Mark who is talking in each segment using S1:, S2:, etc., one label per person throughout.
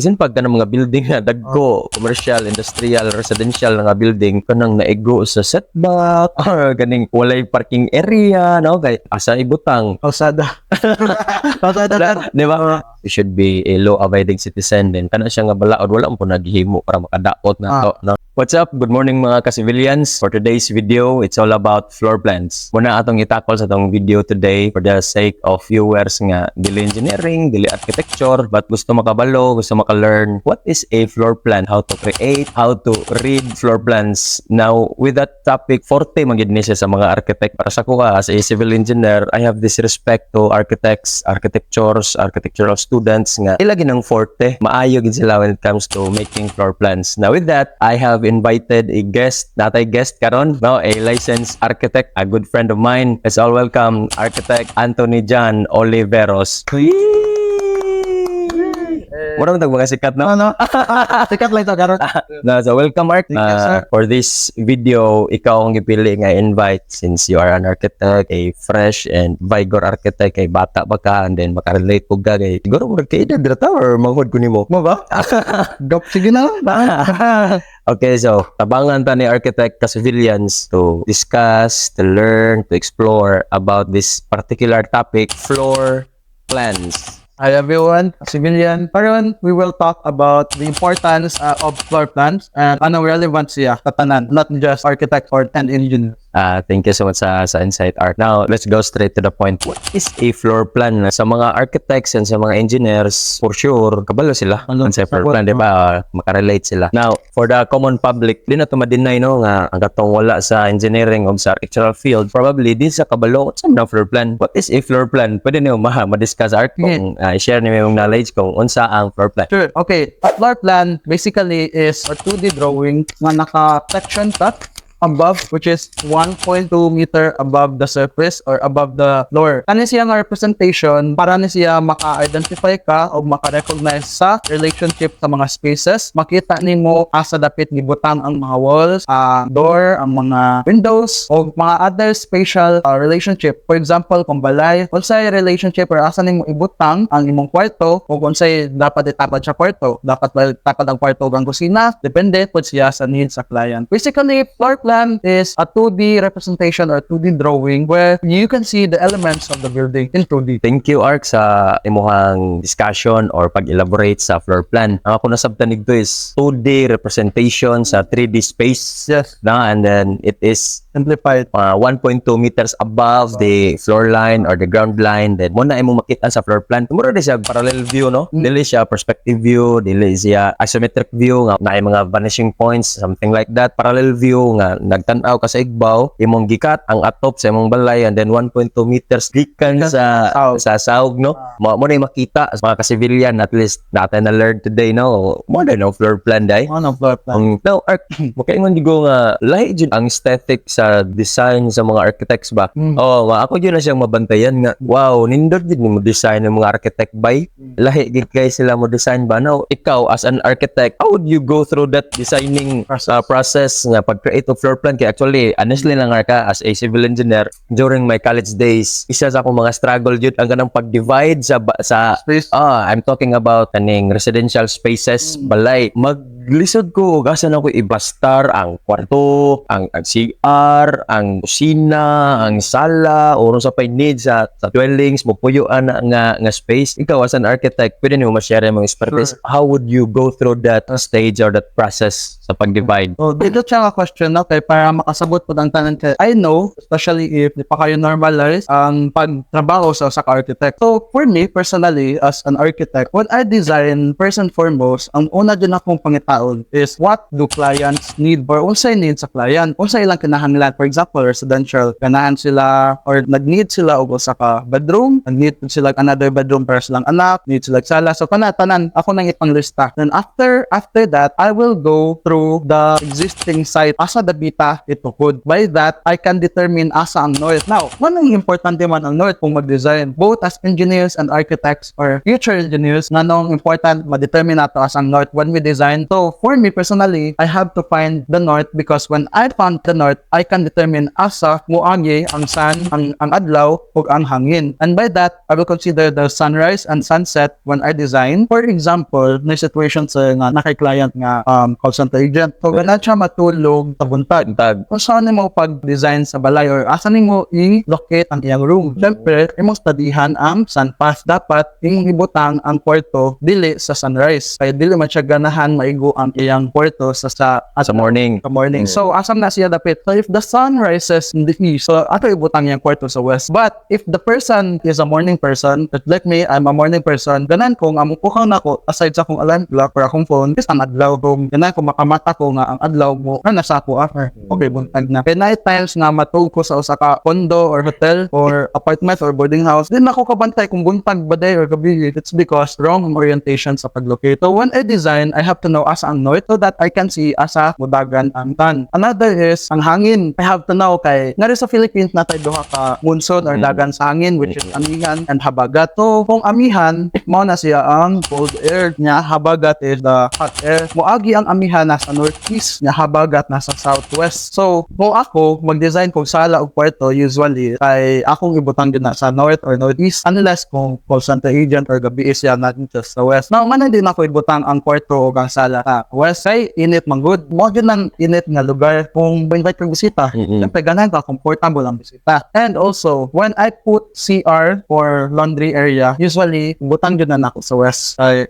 S1: Isin pag ka ng mga building na dagko, commercial, industrial, residential nga building, kanang naigo sa setback, or ganing walay parking area, no? Kay asa ibutang.
S2: Kalsada. Kalsada.
S1: Di ba? You should be a law-abiding citizen din. Kana siya nga balaod, wala mo naghihimo para makadaot na to, no? What's up? Good morning mga ka-civilians. For today's video, it's all about floor plans. Muna atong itakol sa atong video today for the sake of viewers nga dili engineering, dili architecture, but gusto makabalo, gusto maka-learn what is a floor plan, how to create, how to read floor plans. Now, with that topic, forte magid ni siya sa mga architect. Para sa kuha, as a civil engineer, I have this respect to architects, architectures, architectural students nga ilagi ng forte. Maayo gid sila when it comes to making floor plans. Now, with that, I have invited a guest, natay guest karon, no, a licensed architect, a good friend of mine. Let's all welcome Architect Anthony John Oliveros. Mura mo mga sikat, no?
S2: Ano? Sikat lang ito, karon.
S1: So welcome, Mark.
S2: Thank you, sir.
S1: For this video, ikaw ang gipili nga invite since you are an architect, a fresh and vigor architect, kay bata ba ka, and then makarelate po ka, kay siguro mo nagkaedad dito or manghod ko nimo.
S2: Mo ba? Dop, sige na lang.
S1: Okay, so tabangan ta ni architect ka-civilians to discuss, to learn, to explore about this particular topic, floor plans.
S2: Hi everyone, civilian. Karon, we will talk about the importance of floor plans and ano relevant siya sa tanan, not just architect or engineer.
S1: Thank you so much sa insight, Art. Now, let's go straight to the point. What is a floor plan? Sa mga architects and sa mga engineers, for sure, kabalo sila. Ano sa floor plan, di ba? Makarelate sila. Now, for the common public, di na ito ma-deny, no, nga ang katong wala sa engineering o sa architectural field, probably di sa kabalo, saan na floor plan? What is a floor plan? Pwede niyo ma-discuss, Art, kung share niyo yung knowledge kung unsa ang floor plan.
S2: Sure. Okay. A floor plan basically is a 2D drawing na naka-section cut above, which is 1.2 meter above the surface or above the floor. Kani siya nga representation para ni siya maka-identify ka o maka-recognize sa relationship sa mga spaces. Makita nimo asa dapit gibutang ang mga walls, door, ang mga windows o mga other spatial relationship. For example, kung balay, unsay relationship or asa nimo ibutang ang imong kwarto o unsay dapat itapad sa kwarto. Dapat tapad ang kwarto o ang kusina, depende pud siya sa needs sa client. Basically, floor plan is a 2D representation or 2D drawing where you can see the elements of the building in 2D.
S1: Thank you, Ark, sa imuhang discussion or pag-elaborate sa floor plan. Ang ako nasabtan nito is 2D representation sa 3D space.
S2: Yes.
S1: Na, and then it is
S2: Simplified.
S1: 1.2 meters above the floor line or the ground line. Then, muna imong makita sa floor plan. Mura din siya parallel view, no? Dili siya perspective view, dili siya isometric view, nga na mga vanishing points, something like that. Parallel view, nga nagtanaw ka sa igbaw, imong gikat ang atop sa imong balay, and then 1.2 meters gikan sa sahog, no? Mo na yung makita sa mga ka-civilian, at least natin na learn today, no? Mo na no floor plan, day.
S2: Ano floor plan?
S1: Now, Ark, makaingon di ko nga, lahi dyan ang aesthetic sa design sa mga architects ba? Ako dyan na siyang mabantayan nga, wow, nindot din mo design ng mga architect by? Lahi gid kay sila mo design ba? Now, ikaw as an architect, how would you go through that designing process nga pag-create of floor plan? Kaya actually, honestly lang ka, as a civil engineer, during my college days, isa sa akong mga struggle yun, ang ganang pag-divide sa
S2: space.
S1: I'm talking about kaning residential spaces, balay. Maglisod ko, gasan ako ibastar ang kwarto, ang CR, ang kusina, ang sala, o sa pay need sa dwellings, mupuyuan nga space. Ikaw as an architect, pwede niyo ma-share yung mga expertise.
S2: Sure.
S1: How would you go through that stage or that process sa pag-divide?
S2: So, dito siya nga question, okay, para makasabot po ng tanan ka. I know, especially if di pa kayo normalize ang pagtrabaho sa architect. So, for me, personally, as an architect, when I design, first and foremost, ang una din akong pangitaon is what do clients need or unsay need sa client? Unsay ilang kinahanglan? For example, residential, ganahan sila or nag-need sila og usa ka bedroom, nag-need sila another bedroom para silang anak, need sila sala. So, tanan, ako nang ipanglista. Then, after that, I will go through the existing site. Asa dabita ito good. By that, I can determine asa ang north. Now, manong importante man ang north kung mag-design. Both as engineers and architects or future engineers, nanong important ma-determine nato as ang north when we design. So, So for me personally, I have to find the north because when I found the north, I can determine asa moagi ang sun, ang adlaw ug ang hangin. And by that, I will consider the sunrise and sunset when I design. For example, na situation sa nga nakay-client nga call center agent. So gana siya matulog sa buntag. Kung saan mo pag-design sa balay or asa nimo i-locate ang iyang room. Siyempre, imong studyhan ang sun path. Dapat imong ibutang ang kwarto dili sa sunrise. Kaya dili man siya ganahan maigo ang iyang kwarto sa
S1: morning.
S2: So asam na siya dapit. So if the sun rises in the east, so ato ibutang iyang kwarto sa west. But if the person is a morning person, like me, I'm a morning person, ganan kong among pukaw na ko aside sa akong alarm clock or akong phone, is ang adlaw kong ganan ko makamata ko nga ang adlaw mo na nasa ako after. Okay, buntag na. Kaya night times nga matulog ko sa usa ka condo or hotel or apartment or boarding house, din ako kabantay kung buntag ba day or gabi. It's because wrong orientation sa paglocate. So when I design, I have to know asa ang north so that I can see asa mudagan ang tan. Another is ang hangin. I have to know kay ngari sa Philippines natay duha ka monsoon or dagan sa hangin which is amihan and habagat. So kung amihan, mao na siya ang cold air nya, habagat is the hot air. Moagi ang amihan nasa northeast nya, habagat nasa southwest. So kung ako mag-design kung sala og kwarto, usually kay akong ibutang din na sa north or northeast unless kung call center agent or gabi is yan natin just sa west. Now man din ako ibutang ang kwarto o ang sala sa west kay init man good. Mo gyud ang init nga lugar kung invite kang bisita. Siyempre ganahan ka comfortable ang bisita. And also when I put CR or laundry area, usually butang gyud na ako sa west kay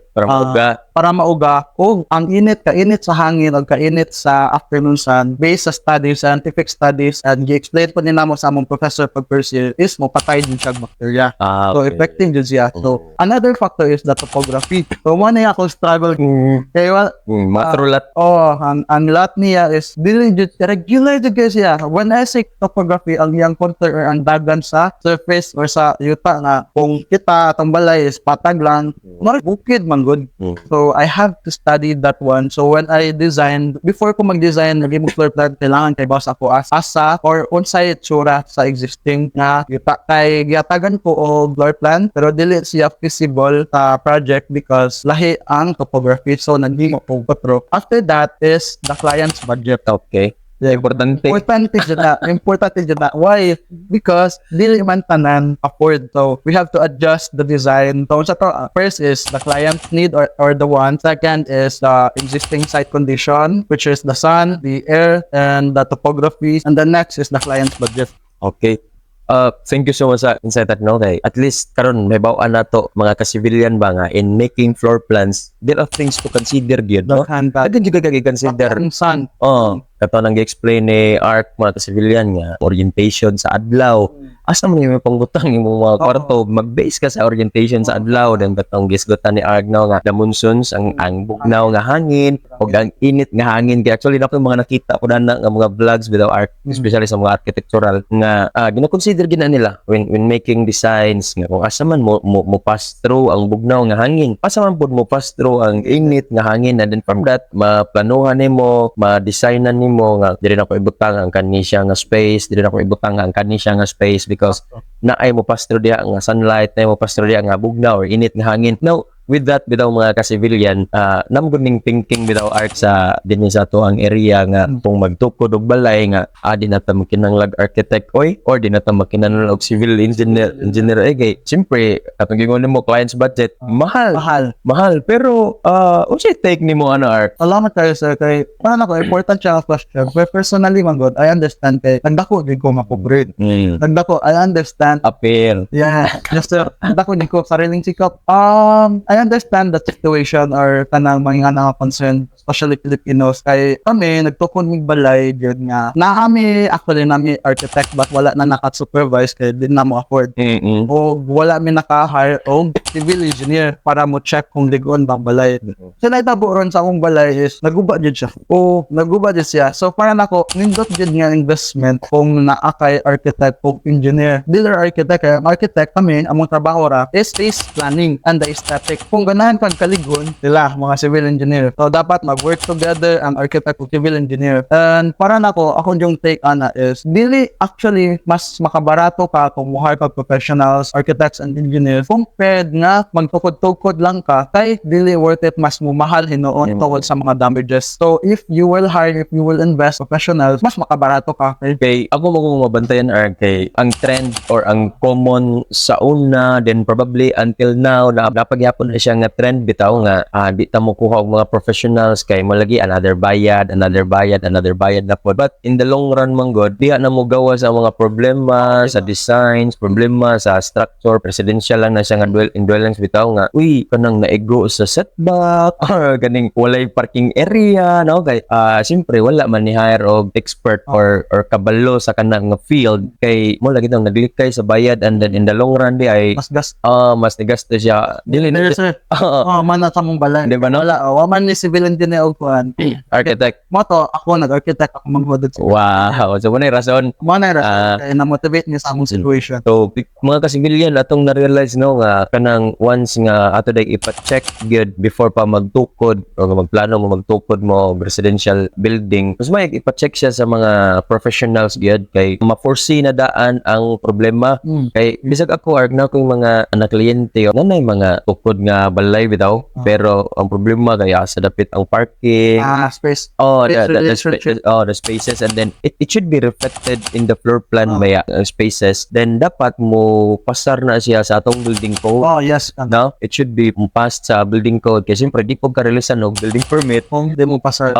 S2: para mauga kung ang init sa hangin o kainit sa afternoon sun based sa studies, scientific studies, and gi-explain po nila mo sa among professor pag first year is mo patay din siya bacteria. So effective din siya. So another factor is the topography. So mo na ako struggle kaya
S1: matrulat.
S2: Ang lot niya is dili jud regular jud siya. When I say topography, ang yang contour or ang dagan sa surface or sa yuta nga kung kita atong balay is patag lang, bukid man good. So I have to study that one. So when I design, before ko mag-design, naging floor plan, kailangan kay boss ako asa or unsay itsura sa existing nga yuta. Kay giatagan ko og floor plan pero dili siya feasible sa project because lahi ang topography. So naging ko patro. After that is the client's budget.
S1: Okay. Importante dyan na. Why? Because dili man tanan afford. So we have to adjust the design. So first is the client's need or the want. Second is the existing site condition, which is the sun, the air, and the topography. And the next is the client's budget. Okay. Thank you so much sa insight at no kay at least karon may baw-an na to mga ka-civilian ba nga in making floor plans, there are things to consider gyud no. Agad juga consider
S2: sun.
S1: Kato nang gi-explain ni Ark mga ka-civilian nga orientation sa adlaw. Asa man yung panggutang yung mga kwarto, mag-base ka sa orientation sa adlaw. Then katong gisgutan ni Ark now nga the monsoons, ang bugnaw nga hangin o ang init nga hangin. Kaya actually na ko yung mga nakita ko na nga mga vlogs with Ark, especially sa mga architectural nga gina-consider gina nila when making designs nga kung asa man mo pass through ang bugnaw nga hangin, asa man pud mo pass through ang init nga hangin, and then from that maplanuhan nimo, ma-designan nimo nga dili na ko ibutang ang kanisya nga space, dili na ko ibutang ang kanisya nga space because naay mo pass through diha nga sunlight, naay mo pass through diha nga bugnaw or init nga hangin. Now with that, bitaw mga ka-civilian, namguning thinking bitaw Ark sa din sa to ang area nga kung magtukod og balay nga di na ta makinahanglan architect or di na ta makinahanglan og civil engineer kay siyempre katong gingon mo client's budget mahal pero unsay take nimo Ark?
S2: Salamat kayo sir kay para nako important siya nga question. But personally man god, I understand kay nagdako gid ko mapobrate. Nagdako I understand
S1: appeal.
S2: Yeah, just nagdako gid ko sariling sikap. I understand the situation or kanang mga nga concern, especially Filipinos. Kay kami, nagtukon mig balay, yun nga. Actually nami architect, but wala na naka-supervise kaya din na mo afford. O wala mi naka-hire o civil engineer para mo check kung ligon bang balay. So naitabo ron sa akong balay is, naguba dyan siya. Naguba dyan siya. So para nako, nindot dyan nga investment kung naakay architect o engineer. Dealer architect, kaya architect kami, among trabaho ra, is space planning and the aesthetic. kung ganahan kang kaligon, sila, mga civil engineer. So, dapat mag-work together ang architect ug civil engineer. And para nako, akong yung take ana is, dili actually mas makabarato ka kung muhar ka professionals, architects and engineers compared nga magtukod-tukod lang ka, kay dili worth it, mas mumahal hinuon tungkol sa mga damages. So, if you will hire, if you will invest professionals, mas makabarato ka.
S1: Kay ako mo kung mabantayan are kay ang trend or ang common sa una, then probably until now na napagyapon na siya nga trend bitaw nga di ta mo kuha og mga professionals kay malagi another bayad na po. But in the long run man god, diha na mo gawa sa mga problema sa designs, problema sa structure, presidential lang na siya nga dwellings bitaw nga uy kanang naigo sa setback or ganing walay parking area, no? Kay siyempre wala man ni hire og expert or kabalo sa kanang nga field kay mo lagi nang naglikay sa bayad, and then in the long run di ay mas nigasto siya dili na
S2: Sir, man na sa mong balay.
S1: di ba no?
S2: Wala, man ni civil engineer og kuan.
S1: Architect.
S2: Mo to, ako nag-architect, ako manghudod sa.
S1: Wow, so muna rason.
S2: Mo na ra kay na-motivate niya sa among situation.
S1: So mga kasigilian atong na-realize no nga kanang once nga ato day ipa-check good before pa magtukod o magplano mo magtukod mo og residential building, mas may ipa-check siya sa mga professionals gyud kay ma-foresee na daan ang problema. Kay bisag ako arg na kung mga anak kliyente o nanay mga tukod nga balay bitaw, pero ang problema kay sa dapit ang parking.
S2: Space.
S1: The spaces, and then it should be reflected in the floor plan maya spaces. Then dapat mo pasar na siya sa atong building code.
S2: Oh, yes.
S1: No, it should be passed sa building code kasi siyempre di po ka-releasean og building permit
S2: Kung di mo pasar.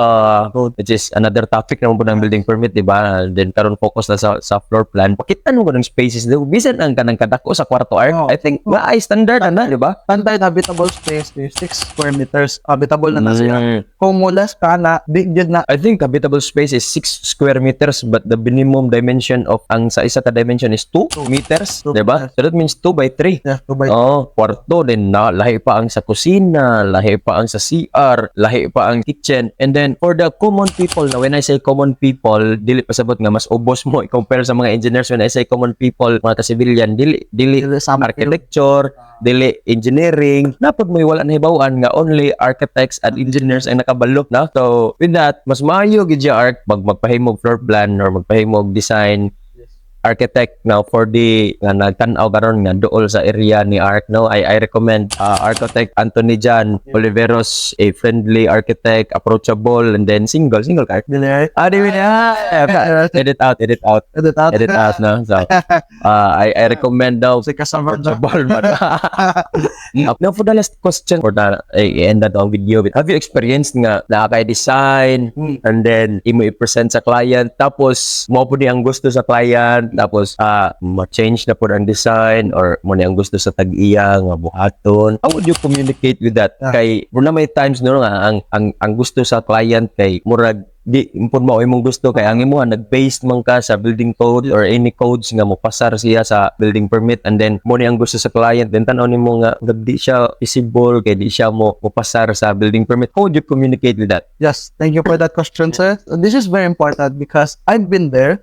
S1: which is another topic naman po ng building permit, di ba? Then karon focus na sa floor plan. Pakita mo ng spaces do bisan ang kanang kadako sa kwarto
S2: Oh.
S1: I think ay standard na, di ba?
S2: Standard habitable space is 6 square meters. Habitable na siya. Kung mulas ka na, big jud na.
S1: I think habitable space is 6 square meters, but the minimum dimension of ang sa isa ka dimension is 2 meters,
S2: 2
S1: di ba?
S2: meters.
S1: So that means 2 by 3.
S2: Yeah, to buy.
S1: Kwarto din na lahi pa ang sa kusina, lahi pa ang sa CR, lahi pa ang kitchen. And then for the common people, na when I say common people, dili pa sabot nga mas ubos mo i-compare sa mga engineers. When I say common people, mga ka-civilian, dili
S2: Sa
S1: architecture, dili engineering, napod mo wala na hibawan nga only architects and engineers ang nakabalo na. So with that, mas maayo gid siya arc magpahimog floor plan or magpahimog design architect now for the nga nagtan-aw karon nga duol sa area ni Arc, no? I recommend architect Anthony Jan Oliveros, a friendly architect, approachable, and then single ka. Di na. Edit out no. So I recommend daw
S2: si kasama na.
S1: approachable man. Now for the last question for the end na ang video, have you experienced nga design and then imo i-present sa client tapos mo po ang gusto sa client tapos ma-change na po ang design or mo na ang gusto sa tag-iya nga buhaton? How would you communicate with that? Kay muna may times no nga ang gusto sa client kay murag di impon mo imong gusto kay ang imo nag-based man ka sa building code or any codes nga mo pasar siya sa building permit, and then mo ni ang gusto sa client, then tan-aw nimo nga di siya feasible kay di siya mo pasar sa building permit. How would you communicate with that?
S2: Yes, thank you for that question, sir. This is very important because I've been there.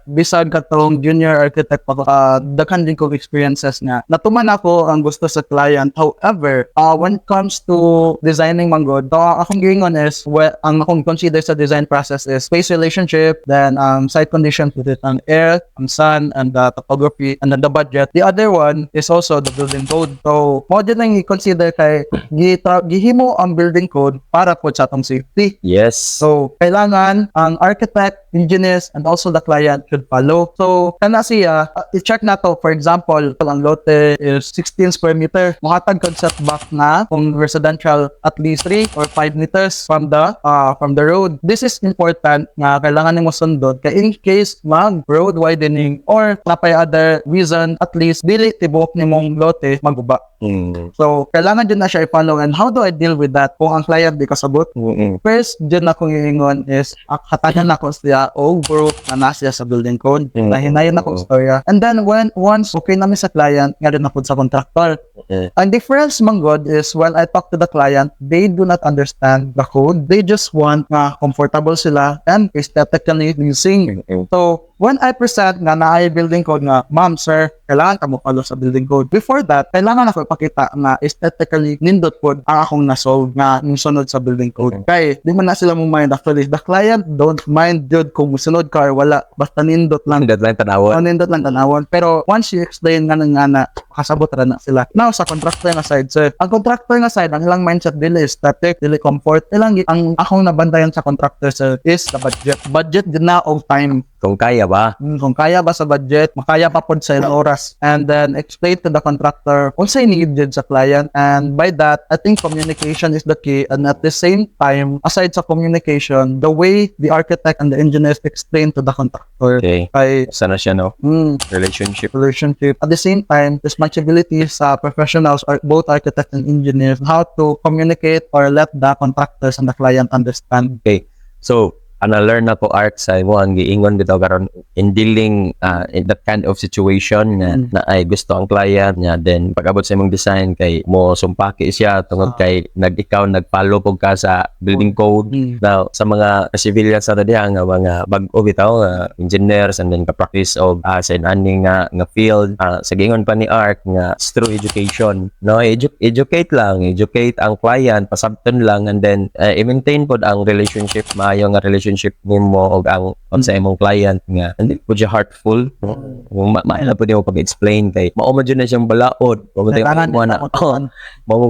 S2: Bisag katong junior architect pa dakan din kong experiences nga natuman ako ang gusto sa client. However, when it comes to designing manggod, akong giingon is ang akong consider sa design process is space relationship, then site conditions with it, ang air, ang sun, and the topography, and then the budget. The other one is also the building code. So, mo din lang i-consider kay gihimo ang building code para po sa atong safety.
S1: Yes.
S2: So, kailangan ang architect, engineers, and also the client should follow. So, kana siya, i-check na to. For example, ang lote is 16 square meter. Muhatag concept back na kung residential at least 3 or 5 meters from the road. This is important nga kailangan nimo sundot kay in case mag road widening or napay other reason, at least dili tibok nimong lote maguba. So, kailangan din na siya i-follow. And how do I deal with that? Kung ang client di kasabot, first, dyan na kong iingon is, hatagan ako siya o group na nasa sa building code.
S1: Mm.
S2: Nahinayon akong storya. And then once okay namin sa client, nga rin ako sa contractor. Ang difference man God is when I talk to the client, they do not understand the code. They just want nga comfortable sila and aesthetically pleasing. So, when I present nga na ay building code nga, ma'am, sir, kailangan ka mo follow sa building code. Before that, kailangan ako ipakita nga aesthetically nindot po ang akong nasolve nga yung sunod sa building code. Kaya, di man na sila mong mind actually. The client don't mind yun kung musunod ka or wala. Basta nindot lang.
S1: Deadline tanawon.
S2: Nindot lang tanawon. Pero once you explain nga na kasabot ra na sila. Now, sa contractor nga side, sir. Ang contractor nga side, ang ilang mindset dili is static, dili comfort. Ang akong nabantayan sa contractor, sir, is the budget. Budget din na of time.
S1: Kung kaya ba?
S2: Kung kaya ba sa budget, makaya pa pod sa ilang oras. And then, explain to the contractor kung sa'yo needed sa client. And by that, I think communication is the key. And at the same time, aside sa communication, the way the architect and the engineers explain to the contractor
S1: Okay.
S2: ay
S1: Sana siya, no? Relationship.
S2: relationship. At the same time, responsibility sa professionals or both architects and engineers how to communicate or let the contractors and the client understand.
S1: Okay. So, learn na ko art sa mo ang giingon bitaw karon in dealing in that kind of situation nga na ay gusto ang client niya, then pag-abot sa imong design kay mo sumpaki siya tungod kay ikaw nag-follow pug ka sa building code. Now sa mga civilians sa diha nga mga bag-o bitaw engineers and then ka-practice of sa inaning nga field sa giingon pa ni Art nga through education, no? Educate ang client, pasabton lang, and then i-maintain pod ang relationship, maayo nga relationship nimo og ang sa imong client nga hindi po siya heartful, no? Maila po niyo pag-explain kay mao man jud na siyang balaod, mao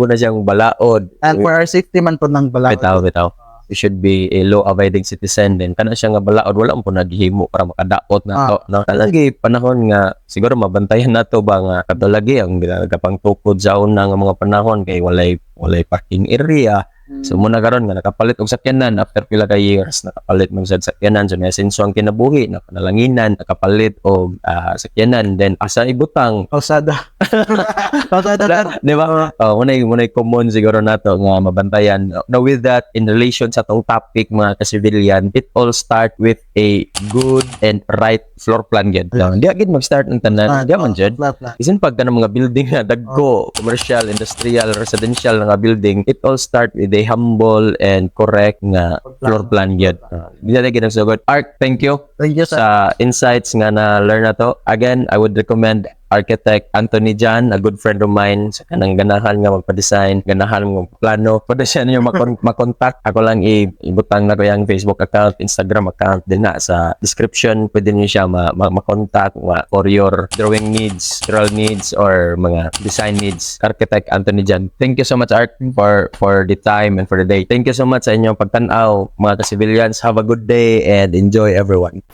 S1: na siyang balaod.
S2: And for our safety man po ng balaod.
S1: Bitaw you should be a law-abiding citizen, din kana siya nga balaod wala mo naghihimo para makadaot na to, no? Talagi panahon nga siguro mabantayan nato ba nga kadalagi ang gapang tukod sa una nga mga panahon kay walay parking area. So muna karon nga nakapalit og sakyanan after pila ka years, nakapalit man sad sakyanan, so nasenso ang kinabuhi, nakanalanginan, nakapalit og sakyanan, then asa ibutang
S2: Kalsada.
S1: di ba? Munay common siguro nato nga mabantayan. Now with that, in relation sa tong topic mga ka-civilian, it all start with a good and right floor plan gid. Di agad mag-start ng tanan, di man jud. Isin pag kanang mga building na dagko, commercial, industrial, residential nga building, it all start with a humble and correct nga floor plan gyud. Di na gyud sugod. Art, thank you sa insights nga na learn na to. Again, I would recommend Architect Anthony Jan, a good friend of mine, sa kanang ganahan nga magpa-design, ganahan nga magplano. Pwede siya niyo makontak. Ako lang ibutang na ko yung Facebook account, Instagram account din na sa description. Pwede niyo siya makontak for your drawing needs, structural needs, or mga design needs. Architect Anthony Jan. Thank you so much, Art, for the time and for the day. Thank you so much sa inyong pagtanaw, mga ka-civilians. Have a good day and enjoy, everyone.